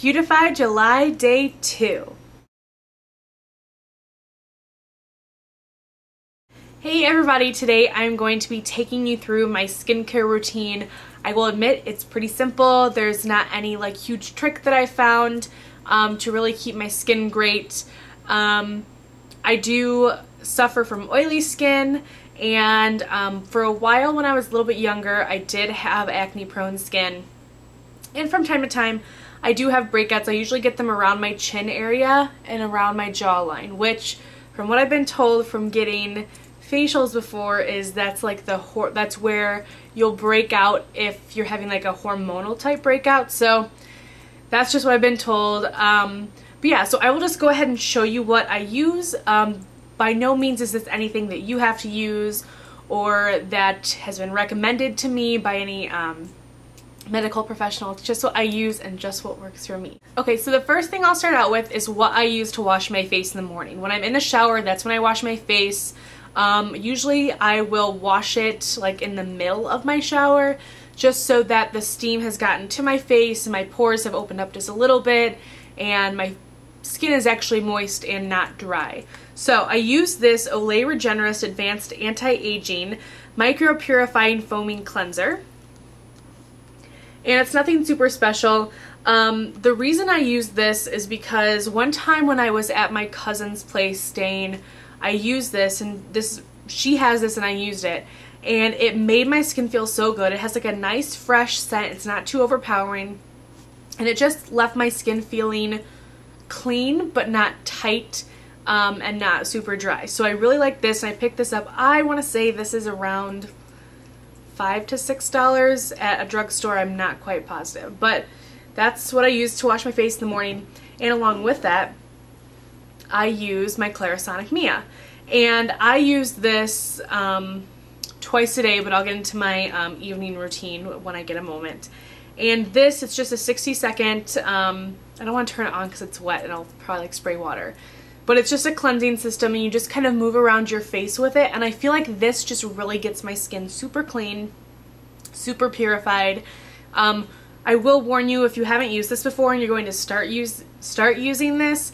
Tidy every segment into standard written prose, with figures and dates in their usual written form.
Beautify July Day 2. Hey everybody, today I'm going to be taking you through my skincare routine. I will admit it's pretty simple. There's not any like huge trick that I found to really keep my skin great. I do suffer from oily skin, and for a while when I was a little bit younger I did have acne prone skin, and from time to time I do have breakouts. I usually get them around my chin area and around my jawline, which from what I've been told from getting facials before is that's like that's where you'll break out if you're having like a hormonal type breakout. So that's just what I've been told. But yeah, so I will just go ahead and show you what I use. By no means is this anything that you have to use or that has been recommended to me by any medical professional. It's just what I use and just what works for me. Okay, so the first thing I'll start out with is what I use to wash my face in the morning. When I'm in the shower, that's when I wash my face. Usually I will wash it like in the middle of my shower, just so that the steam has gotten to my face and my pores have opened up just a little bit and my skin is actually moist and not dry. So I use this Olay Regenerist Advanced Anti-Aging Micro Purifying Foaming Cleanser. And it's nothing super special. The reason I use this is because one time when I was at my cousin's place staying, I used this, and she has this and I used it, and it made my skin feel so good. It has like a nice fresh scent. It's not too overpowering, and it just left my skin feeling clean but not tight and not super dry. So I really like this, and I picked this up. I want to say this is around $5 to $6 at a drugstore. I'm not quite positive, but that's what I use to wash my face in the morning. And along with that, I use my Clarisonic Mia, and I use this twice a day, but I'll get into my evening routine when I get a moment. And this, it's just a 60-second, I don't want to turn it on because it's wet and I'll probably like spray water, but it's just a cleansing system, and you just kind of move around your face with it, and I feel like this just really gets my skin super clean, super purified. I will warn you, if you haven't used this before and you're going to start using this,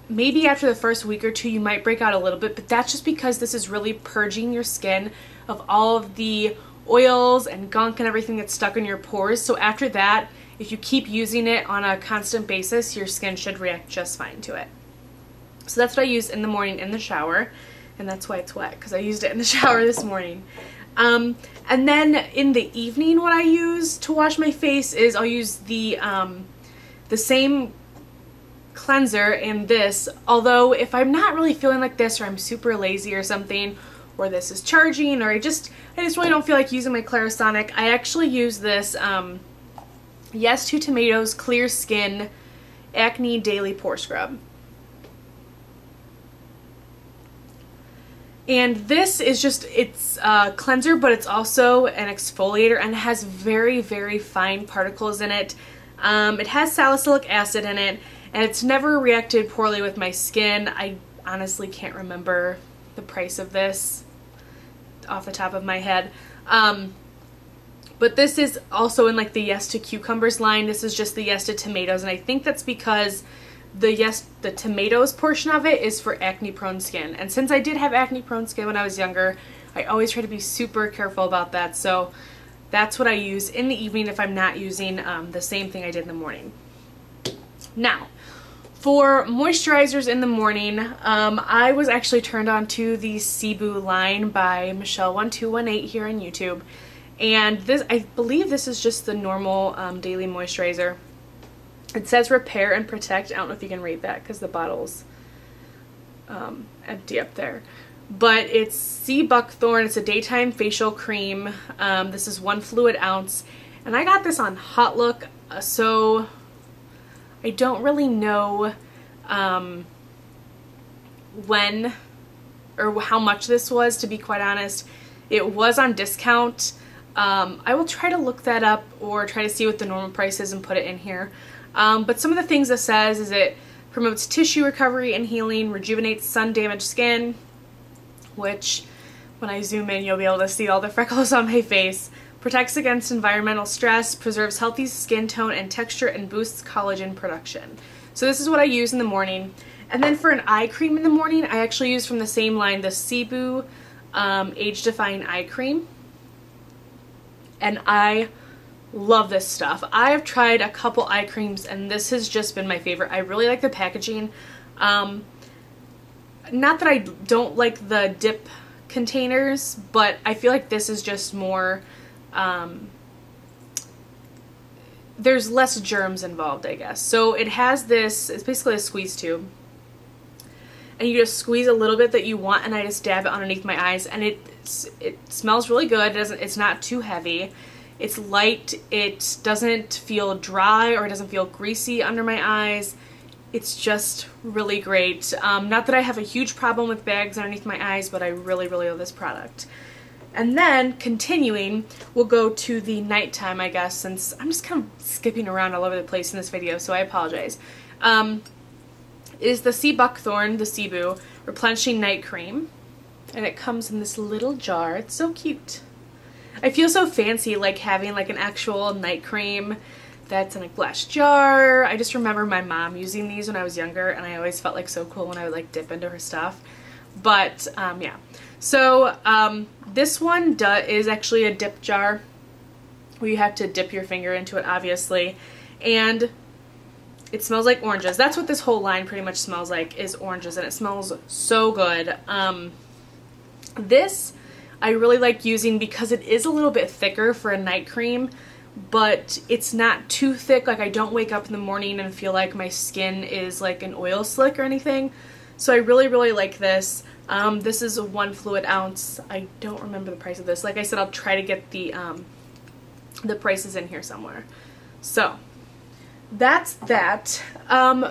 maybe after the first week or two you might break out a little bit, but that's just because this is really purging your skin of all of the oils and gunk and everything that's stuck in your pores. So after that, if you keep using it on a constant basis, your skin should react just fine to it. So that's what I use in the morning in the shower, and that's why it's wet, because I used it in the shower this morning. And then in the evening, what I use to wash my face is I'll use the same cleanser and this, although if I'm not really feeling like this, or I'm super lazy or something, or this is charging, or I just really don't feel like using my Clarisonic, I actually use this Yes to Tomatoes Clear Skin Acne Daily Pore Scrub. And this is just, it's a cleanser, but it's also an exfoliator, and it has very, very fine particles in it. It has salicylic acid in it, and it's never reacted poorly with my skin. I honestly can't remember the price of this off the top of my head. But this is also in like the Yes to Cucumbers line. This is just the Yes to Tomatoes, and I think that's because the tomatoes portion of it is for acne prone skin. And since I did have acne prone skin when I was younger, I always try to be super careful about that. So that's what I use in the evening if I'm not using the same thing I did in the morning. Now, for moisturizers in the morning, I was actually turned on to the Sibu line by Michelle1218 here on YouTube. And this, I believe this is just the normal daily moisturizer. It says repair and protect. I don't know if you can read that because the bottle's empty up there. But it's sea buckthorn. It's a daytime facial cream. This is 1 fluid ounce. And I got this on Hautelook, so I don't really know when or how much this was, to be quite honest. It was on discount. I will try to look that up or try to see what the normal price is and put it in here. But some of the things it says is it promotes tissue recovery and healing, rejuvenates sun-damaged skin, which when I zoom in you'll be able to see all the freckles on my face, Protects against environmental stress, preserves healthy skin tone and texture, and boosts collagen production. So this is what I use in the morning. And then for an eye cream in the morning, I actually use from the same line the Sibu Age Defying Eye Cream. And I love this stuff. I have tried a couple eye creams and this has just been my favorite. I really like the packaging. Not that I don't like the dip containers, but I feel like this is just more, there's less germs involved, I guess. So it has this, it's basically a squeeze tube. And you just squeeze a little bit that you want, and I just dab it underneath my eyes, and it smells really good. It's not too heavy. It's light. It doesn't feel dry or it doesn't feel greasy under my eyes. It's just really great. Not that I have a huge problem with bags underneath my eyes, but I really, really love this product. And then, continuing, we'll go to the nighttime, I guess, since I'm just kind of skipping around all over the place in this video, so I apologize. Is the Sea Buckthorn, the Sibu, Replenishing Night Cream. And it comes in this little jar. It's so cute. I feel so fancy, like having like an actual night cream that's in a glass jar. I just remember my mom using these when I was younger, and I always felt like so cool when I would like dip into her stuff. But yeah. So this one is actually a dip jar where you have to dip your finger into it, obviously. And it smells like oranges. That's what this whole line pretty much smells like, is oranges, and it smells so good. This I really like using because it is a little bit thicker for a night cream, but it's not too thick. Like, I don't wake up in the morning and feel like my skin is like an oil slick or anything. So I really, really like this. This is 1 fluid ounce. I don't remember the price of this. Like I said, I'll try to get the prices in here somewhere. So that's that.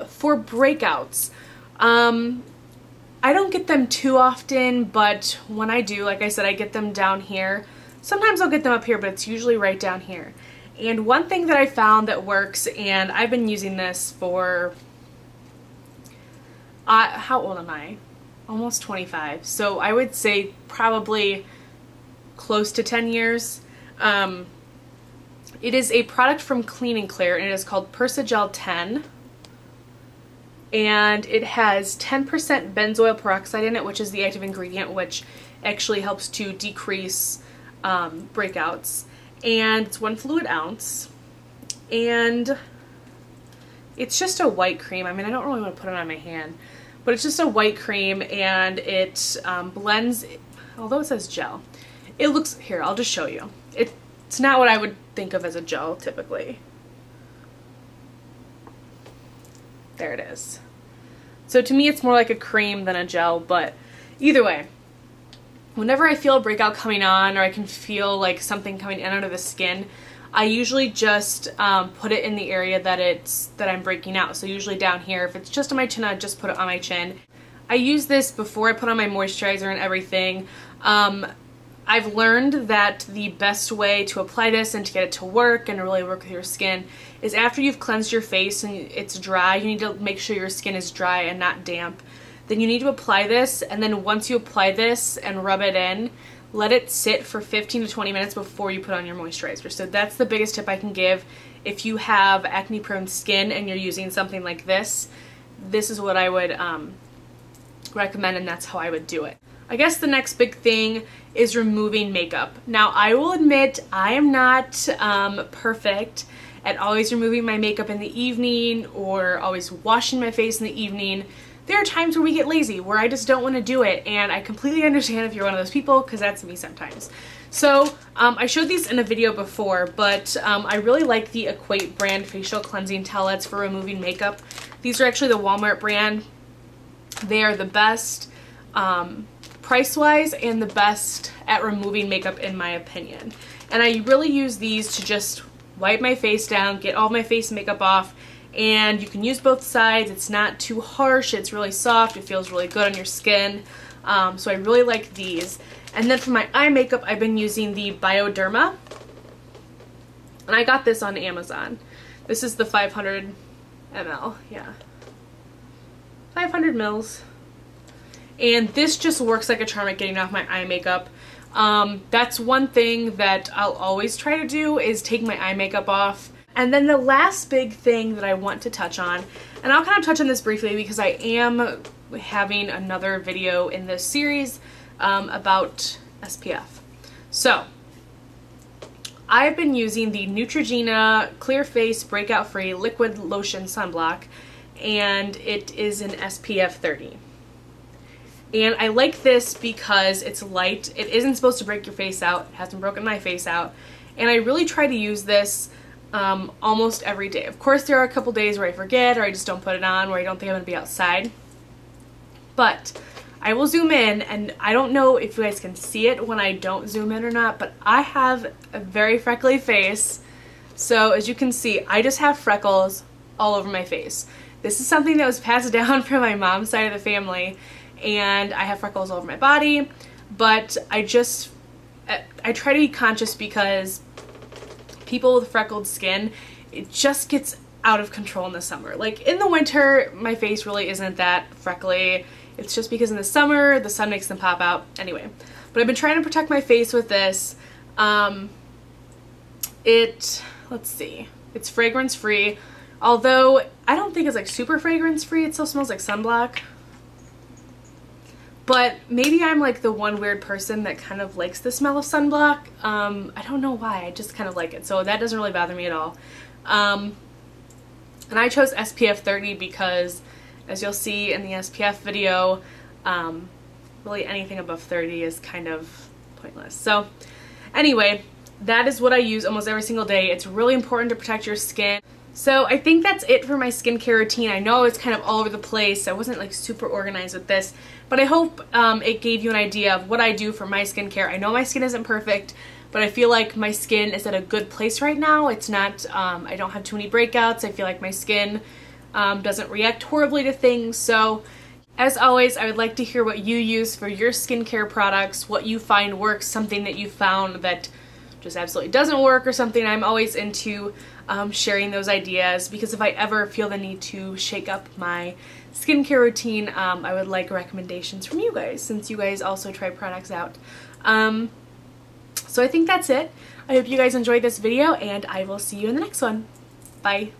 For breakouts, I don't get them too often, but when I do, like I said, I get them down here. Sometimes I'll get them up here, but it's usually right down here. And one thing that I found that works, and I've been using this for, how old am I? Almost 25. So I would say probably close to 10 years. It is a product from Clean & Clear, and it is called Persagel 10. And it has 10% benzoyl peroxide in it, which is the active ingredient, which actually helps to decrease breakouts. And it's 1 fluid ounce. And it's just a white cream. I mean, I don't really want to put it on my hand, but it's just a white cream, and it blends, although it says gel. It looks, here, I'll just show you. It's not what I would think of as a gel typically. There it is. So to me it's more like a cream than a gel, but either way, whenever I feel a breakout coming on, or I can feel like something coming in under the skin, I usually just put it in the area that I'm breaking out. So usually down here. If it's just on my chin, I just put it on my chin. I use this before I put on my moisturizer and everything. I've learned that the best way to apply this and to get it to work and to really work with your skin is after you've cleansed your face and it's dry. You need to make sure your skin is dry and not damp. Then you need to apply this, and then once you apply this and rub it in, let it sit for 15 to 20 minutes before you put on your moisturizer. So that's the biggest tip I can give. If you have acne prone skin and you're using something like this, this is what I would recommend, and that's how I would do it. I guess the next big thing is removing makeup. Now, I will admit I am not perfect at always removing my makeup in the evening or always washing my face in the evening. There are times where we get lazy, where I just don't want to do it, and I completely understand if you're one of those people, because that's me sometimes. So I showed these in a video before, but I really like the Equate brand facial cleansing towelettes for removing makeup. These are actually the Walmart brand. They are the best price-wise and the best at removing makeup in my opinion. And I really use these to just wipe my face down, get all my face makeup off, and you can use both sides. It's not too harsh, it's really soft, it feels really good on your skin. So I really like these. And then for my eye makeup, I've been using the Bioderma, and I got this on Amazon. This is the 500 ml, yeah. 500 mils. And this just works like a charm at getting off my eye makeup. That's one thing that I'll always try to do, is take my eye makeup off. And then the last big thing that I want to touch on, and I'll kind of touch on this briefly because I am having another video in this series about SPF. So I've been using the Neutrogena Clear Face Breakout Free Liquid Lotion Sunblock, and it is an SPF 30. And I like this because it's light. It isn't supposed to break your face out. It hasn't broken my face out. And I really try to use this almost every day. Of course, there are a couple days where I forget or I just don't put it on, where I don't think I'm going to be outside. But I will zoom in, and I don't know if you guys can see it when I don't zoom in or not, but I have a very freckly face. So as you can see, I just have freckles all over my face. This is something that was passed down from my mom's side of the family, and I have freckles all over my body, but I try to be conscious because people with freckled skin, it just gets out of control in the summer. Like in the winter, my face really isn't that freckly. It's just because in the summer, the sun makes them pop out. Anyway, but I've been trying to protect my face with this. Let's see, it's fragrance free. Although I don't think it's like super fragrance free, it still smells like sunblock. But maybe I'm like the one weird person that kind of likes the smell of sunblock. I don't know why, I just kind of like it. So that doesn't really bother me at all. And I chose SPF 30 because, as you'll see in the SPF video, really anything above 30 is kind of pointless. So anyway, that is what I use almost every single day. It's really important to protect your skin. So I think that's it for my skincare routine. I know it's kind of all over the place. I wasn't like super organized with this, but I hope it gave you an idea of what I do for my skincare. I know my skin isn't perfect, but I feel like my skin is at a good place right now. It's not, I don't have too many breakouts. I feel like my skin doesn't react horribly to things. So as always, I would like to hear what you use for your skincare products, what you find works, something that you found that just absolutely doesn't work or something. I'm always into sharing those ideas, because if I ever feel the need to shake up my skincare routine, I would like recommendations from you guys, since you guys also try products out. So I think that's it. I hope you guys enjoyed this video, and I will see you in the next one. Bye.